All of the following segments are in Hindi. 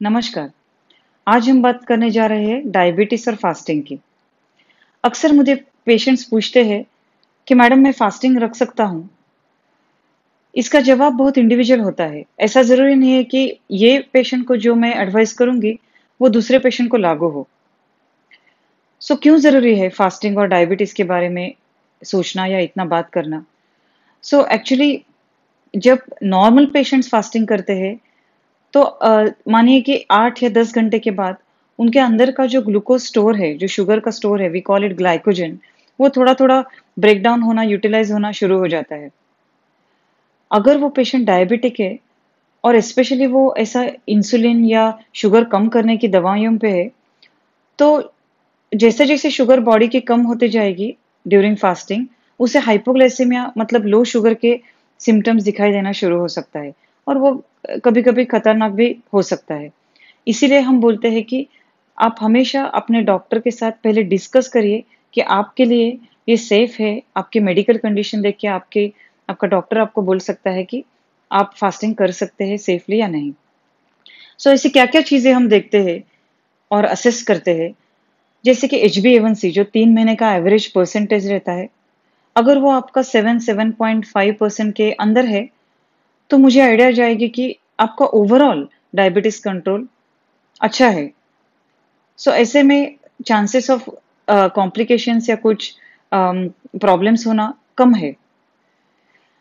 नमस्कार। आज हम बात करने जा रहे हैं डायबिटीज और फास्टिंग की। अक्सर मुझे पेशेंट्स पूछते हैं कि मैडम मैं फास्टिंग रख सकता हूँ? इसका जवाब बहुत इंडिविजुअल होता है। ऐसा ज़रूरी नहीं है कि ये पेशेंट को जो मैं एडवाइस करूँगी, वो दूसरे पेशेंट को लागू हो। सो क्यों ज़रूरी है फास्टिंग और डायबिटीज के बारे में सोचना या इतना बात करना? सो एक्चुअली जब नॉर्मल पेशेंट्स फास्टिंग करते हैं, तो मानिए कि 8 या 10 घंटे के बाद उनके अंदर का जो ग्लूकोज स्टोर है, जो शुगर का स्टोर है, वी कॉल इट ग्लाइकोजन, वो थोड़ा-थोड़ा ब्रेक डाउन होना, यूटिलाइज़ होना शुरू हो जाता है। अगर वो पेशेंट डायबिटिक है और स्पेशली वो ऐसा इंसुलिन या शुगर कम करने की दवाइयों पे है, तो जैसे-जैसे शुगर बॉडी की कम होती जाएगी ड्यूरिंग फास्टिंग, उसे हाइपोग्लाइसेमिया मतलब लो शुगर के सिम्पटम्स दिखाई देना शुरू हो सकता है और वो कभी-कभी खतरनाक भी हो सकता है। इसीलिए हम बोलते हैं कि आप हमेशा अपने डॉक्टर के साथ पहले डिस्कस करिए कि आपके लिए ये सेफ है, आपकी मेडिकल कंडीशन देख के आपका डॉक्टर आपको बोल सकता है कि आप फास्टिंग कर सकते हैं सेफली या नहीं। सो ऐसी क्या-क्या चीज़ें हम देखते हैं और असेस करते हैं, जैसे कि HbA1c जो 3 महीने का एवरेज परसेंटेज रहता है, अगर वो आपका 7.5% के अंदर है, तो मुझे आइडिया आ जाएगी कि आपका ओवरऑल डायबिटीज़ कंट्रोल अच्छा है। सो ऐसे में चांसेस ऑफ कॉम्प्लिकेशंस या कुछ प्रॉब्लम्स होना कम है।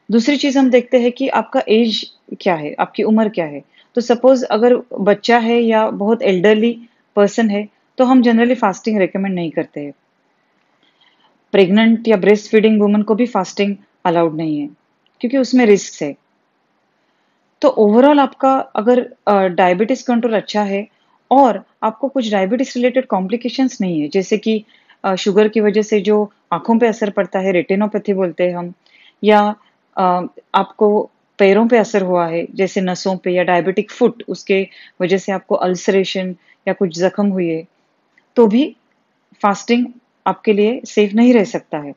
दूसरी चीज़ हम देखते हैं कि आपका एज क्या है, आपकी उम्र क्या है। तो सपोज़ अगर बच्चा है या बहुत एल्डरली पर्सन है, तो हम जनरली फास्टिंग रिकमेंड नहीं करते हैं। प्रेग्नेंट या ब्रेस्ट फीडिंग वुमन को भी फास्टिंग अलाउड नहीं है, क्योंकि उसमें रिस्क है। तो ओवरऑल आपका अगर डायबिटीज़ कंट्रोल अच्छा है और आपको कुछ डायबिटीज़ रिलेटेड कॉम्प्लिकेशंस नहीं है, जैसे कि शुगर की वजह से जो आँखों पे असर पड़ता है, रेटिनोपैथी बोलते हैं हम, या अ, आपको पैरों पे असर हुआ है, जैसे नसों पे, या डायबिटिक फुट, उसके वजह से आपको अल्सरेशन या कुछ ज़ख्म हुई है, तो भी फास्टिंग आपके लिए सेफ नहीं रह सकता है।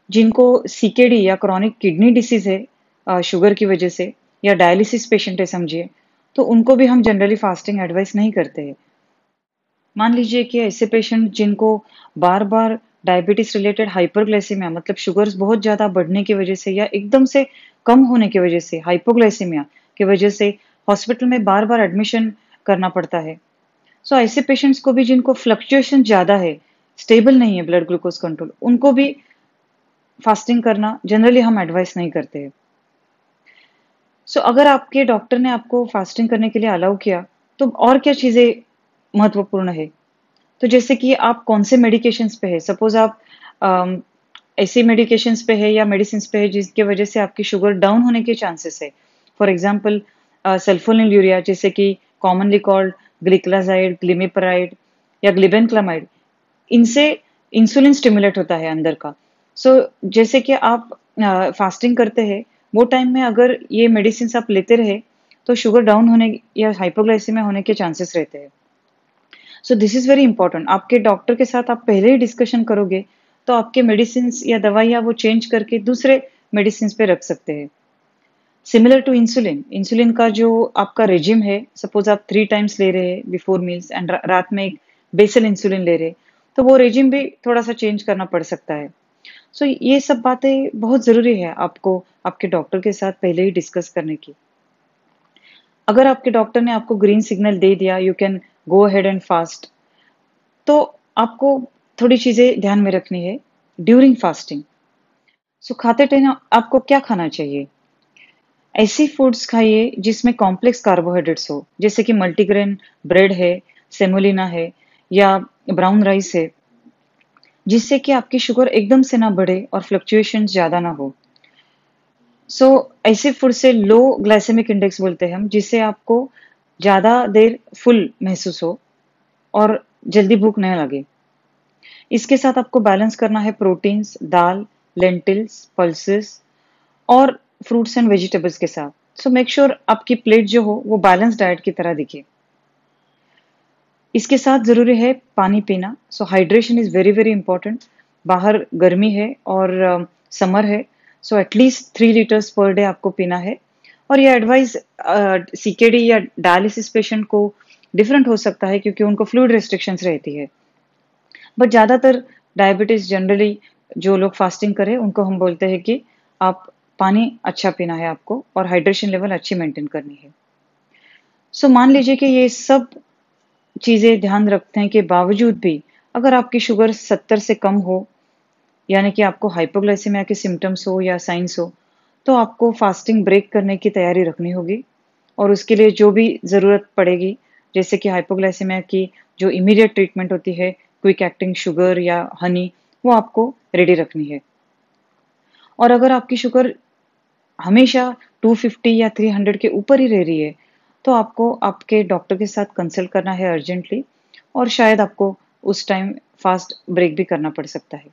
जिनको सीकेडी या क्रॉनिक किडनी डिसीज़ है शुगर की वजह से, या डायलिसिस पेशेंट है समझिए, तो उनको भी हम जनरली फास्टिंग एडवाइस नहीं करते हैं। मान लीजिए कि ऐसे पेशेंट जिनको बार-बार डायबिटीज़ रिलेटेड हाइपरग्लाइसेमिया मतलब शुगर्स बहुत ज़्यादा बढ़ने की वजह से या एकदम से कम होने की वजह से हाइपोग्लाइसेमिया की वजह से हॉस्पिटल में बार-बार एडमिशन करना पड़ता है। सो ऐसे पेशेंट्स को भी जिनको फ्लक्चुएशन ज़्यादा है, स्टेबल नहीं है ब्लड ग्लूकोज कंट्रोल, उनको भी फास्टिंग करना जनरली हम एडवाइस नहीं करते हैं। सो अगर आपके डॉक्टर ने आपको फास्टिंग करने के लिए अलाउ किया, तो और क्या चीज़ें महत्वपूर्ण है? तो जैसे कि आप कौन से मेडिकेशंस पे है, सपोज़ आप अम, ऐसे मेडिकेशंस पे है या मेडिसिन्स पे है जिसकी वजह से आपकी शुगर डाउन होने के चांसेस है। फॉर एग्ज़ाम्पल सल्फोनिलयूरिया, जैसे कि कॉमनली कॉल्ड ग्लिक्लाज़ाइड, ग्लिमिपराइड या ग्लिबेनक्लामाइड, इनसे इंसुलिन स्टिमुलेट होता है अंदर का। सो जैसे कि आप फास्टिंग करते हैं, वो टाइम में अगर ये मेडिसिन्स आप लेते रहे, तो शुगर डाउन होने या हाइपोग्लाइसेमिया होने के चांसेस रहते हैं। So this is very important. आपके डॉक्टर के साथ आप पहले ही डिस्कशन करोगे, तो आपके मेडिसिन्स या दवाइयाँ वो चेंज करके दूसरे मेडिसिन्स पे रख सकते हैं। सिमिलर टू इंसुलिन, इंसुलिन का जो आपका रेजिम है, सपोज़ आप 3 टाइम्स ले रहे हैं बिफोर मील्स एंड रात में एक बेसल इंसुलिन ले रहे हैं, तो वो रेजिम भी थोड़ा-सा चेंज करना पड़ सकता है। सो ये सब बातें बहुत ज़रूरी है आपको आपके डॉक्टर के साथ पहले ही डिस्कस करने की। अगर आपके डॉक्टर ने आपको ग्रीन सिग्नल दे दिया, you can go ahead and fast, तो आपको थोड़ी चीज़ें ध्यान में रखनी है ड्यूरिंग फास्टिंग। सो खाते टाइम आपको क्या खाना चाहिए? ऐसी फूड्स खाइए जिसमें कॉम्प्लेक्स कार्बोहाइड्रेट्स हो, जैसे कि मल्टीग्रेन ब्रेड है, सेमोलिना है या ब्राउन राइस है, जिससे कि आपकी शुगर एकदम से ना बढ़े और फ्लक्चुएशंस ज़्यादा ना हो। सो ऐसे फूड से लो ग्लाइसेमिक इंडेक्स बोलते हैं हम, जिससे आपको ज़्यादा देर फुल महसूस हो और जल्दी भूख नहीं लगे। इसके साथ आपको बैलेंस करना है प्रोटीन्स, दाल, लेंटिल्स, पल्सेस और फ्रूट्स एंड वेजिटेबल्स के साथ। सो मेक श्योर आपकी प्लेट जो हो वो बैलेंस डाइट की तरह दिखे। इसके साथ ज़रूरी है पानी पीना। So hydration is very very important. बाहर गर्मी है और समर है, so at least 3 litres per day आपको पीना है। और ये एडवाइस सीकेडी या डायलिसिस पेशेंट को डिफरेंट हो सकता है क्योंकि उनको फ्लूइड रिस्ट्रिक्शंस रहती है। बट ज़्यादातर डायबिटीज जनरली जो लोग फास्टिंग करें उनको हम बोलते हैं कि आप पानी अच्छा पीना है आपको और हाइड्रेशन लेवल अच्छी मेंटेन करनी है। सो मान लीजिए कि ये सब चीज़ें ध्यान रखने के बावजूद भी अगर आपकी शुगर 70 से कम हो, यानी कि आपको हाइपोग्लाइसेमिया के सिम्टम्स हो या साइंस हो, तो आपको फास्टिंग ब्रेक करने की तैयारी रखनी होगी और उसके लिए जो भी ज़रूरत पड़ेगी, जैसे कि हाइपोग्लाइसेमिया की जो इमीडिएट ट्रीटमेंट होती है, क्विक एक्टिंग शुगर या हनी, वो आपको रेडी रखनी है। और अगर आपकी शुगर हमेशा 250 या 300 के ऊपर ही रह रही है, तो आपको आपके डॉक्टर के साथ कंसल्ट करना है अर्जेंटली और शायद आपको उस टाइम फास्ट ब्रेक भी करना पड़ सकता है।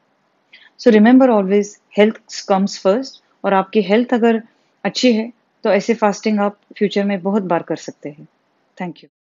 So remember always health comes first और आपकी हेल्थ अगर अच्छी है, तो ऐसे फास्टिंग आप फ्यूचर में बहुत बार कर सकते हैं। Thank you.